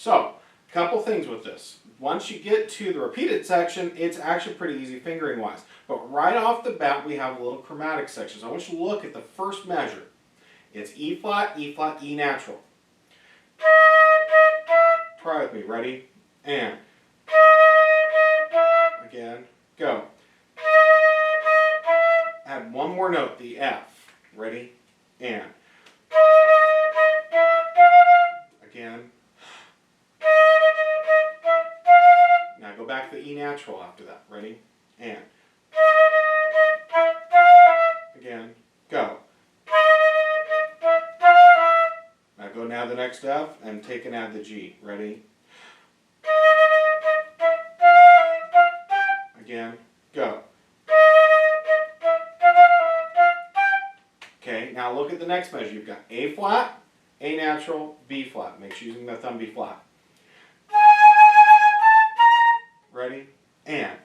So, a couple things with this. Once you get to the repeated section, it's actually pretty easy fingering wise. But right off the bat, we have a little chromatic section. So I want you to look at the first measure. It's E flat, E flat, E natural. Try with me. Ready? And. Again. Go. Add one more note, the F. Ready? And. Again. Now go back to the E natural after that. Ready? And. Again. Go. Now go now the next F and take and add the G. Ready? Again. Go. Okay, now look at the next measure. You've got A flat, A natural, B flat. Make sure you're using the thumb B flat. Ready? And.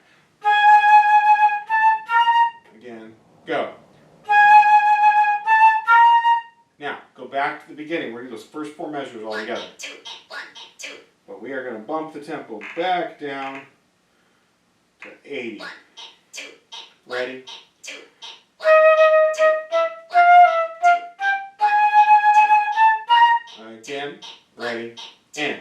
Again. Go. Now, go back to the beginning. We're going to do those first four measures all together. But we are going to bump the tempo back down to 80. Ready? Again. Ready? And.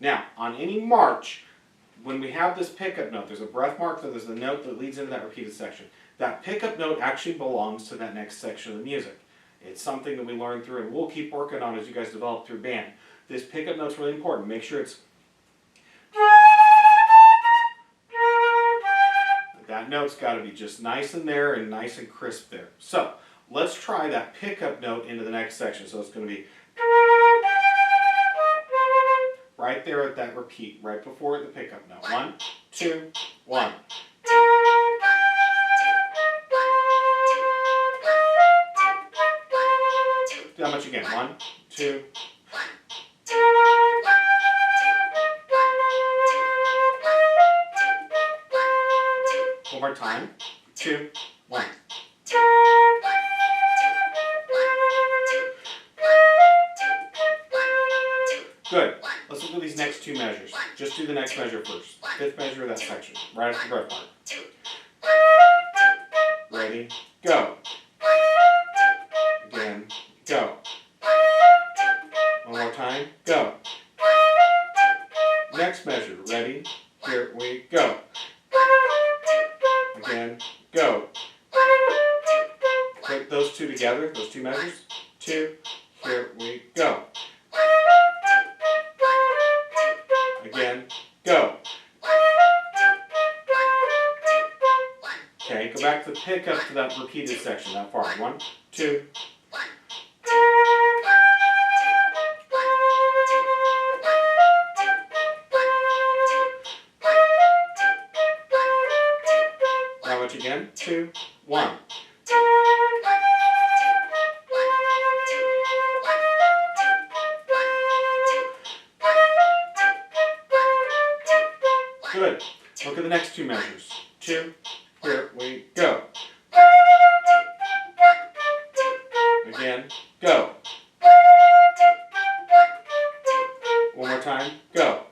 Now, on any march, when we have this pickup note, there's a breath mark, so there's the note that leads into that repeated section. That pickup note actually belongs to that next section of the music. It's something that we learn through, and we'll keep working on as you guys develop through band. This pickup note's really important. Make sure it's... That note's got to be just nice in there and nice and crisp there. So, let's try that pickup note into the next section. So it's going to be... right there at that repeat, right before the pickup note. 1, 2, 1. How much again? 1, 2. One more time. 2, 1. Good. Let's look at these next two measures. Just do the next measure first. Fifth measure of that section. Right after the breath mark. Ready? Go. Again. Go. One more time. Go. Next measure. Ready? Here we go. Again. Go. Put those two together. Those two measures. 2. Here we go. Again, go. Okay, go back to the pickup to that repeated section, that far. 1, 2. How much again? 2, 1. Good. Look at the next two measures. 2, here we go. Again, go. One more time, go.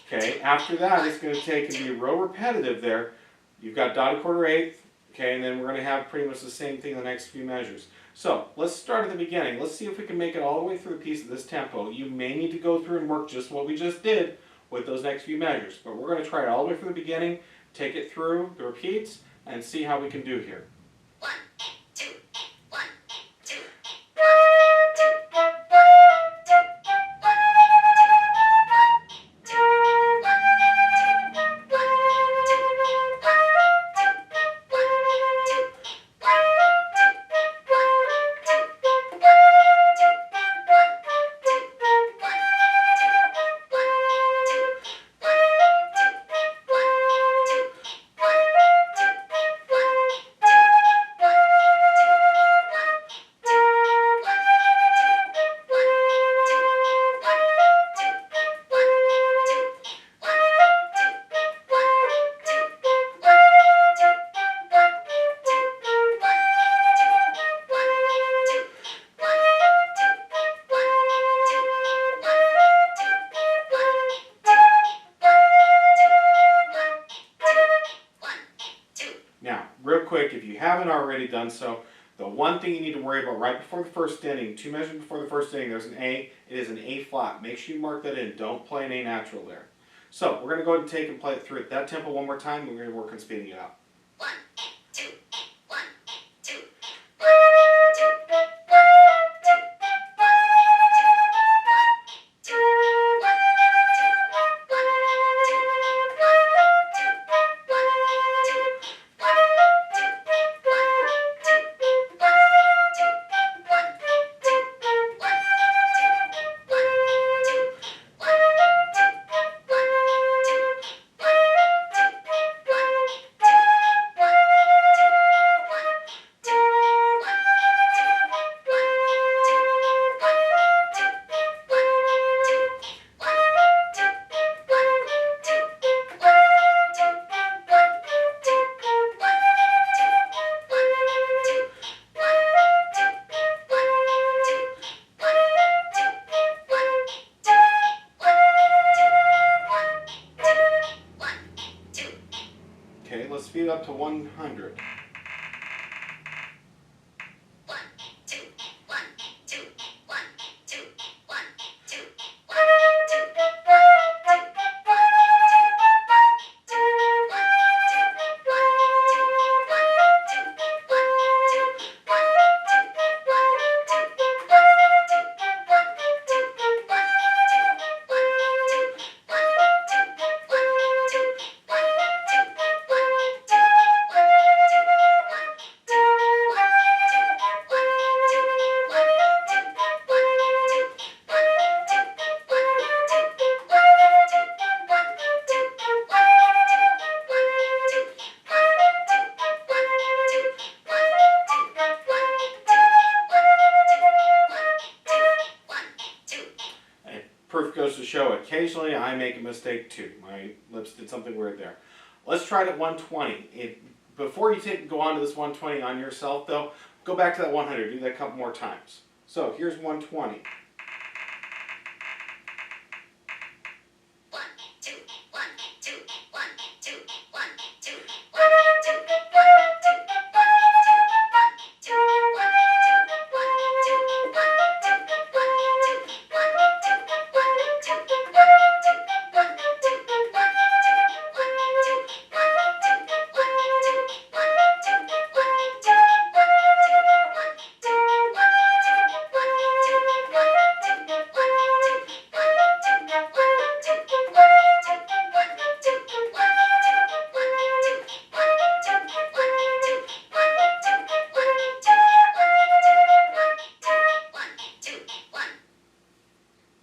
Okay, after that it's going to take and be real repetitive there. You've got dotted quarter eighth, okay, and then we're going to have pretty much the same thing in the next few measures. So let's start at the beginning. Let's see if we can make it all the way through the piece at this tempo. You may need to go through and work just what we just did with those next few measures, but we're going to try it all the way from the beginning, take it through the repeats, and see how we can do here. 1 and 2 and 1 and 2 Now, real quick, if you haven't already done so, the one thing you need to worry about right before the first inning, 2 measures before the first inning, there's an A. It is an A flat. Make sure you mark that in. Don't play an A natural there. So, we're going to go ahead and take and play it through at that tempo one more time, and we're going to work on speeding it up. 1 and 2 and 1 and 2 Okay, let's speed it up to 100. 1 and 2 and 1 and 2 and 1 and 2 and 1 and 2 and 1 Proof goes to show occasionally I make a mistake too. My lips did something weird there. Let's try it at 120. Before you go on to this 120 on yourself though, go back to that 100. Do that a couple more times. So here's 120. 1 and 2 and 1 and 2 and 1 and 2 and 1 and 2 and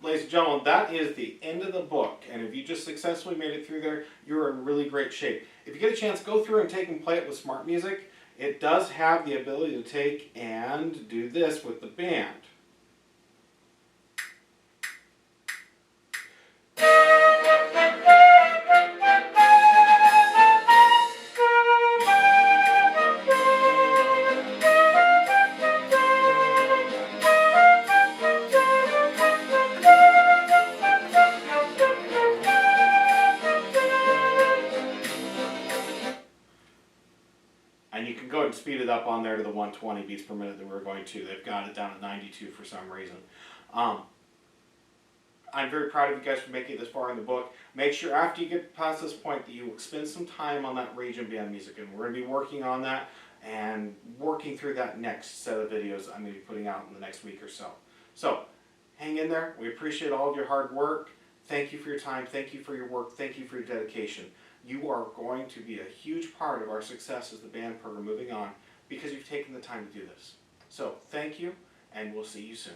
Ladies and gentlemen, that is the end of the book, and if you just successfully made it through there, you're in really great shape. If you get a chance, go through and take and play it with smart music. It does have the ability to take and do this with the band. on there to the 120 beats per minute that we were going to. They've got it down at 92 for some reason. I'm very proud of you guys for making it this far in the book. Make sure after you get past this point that you spend some time on that region beyond music, and we're going to be working on that and working through that next set of videos I'm going to be putting out in the next week or so. So hang in there. We appreciate all of your hard work. Thank you for your time. Thank you for your work. Thank you for your dedication. You are going to be a huge part of our success as the band program moving on because you've taken the time to do this. So thank you, and we'll see you soon.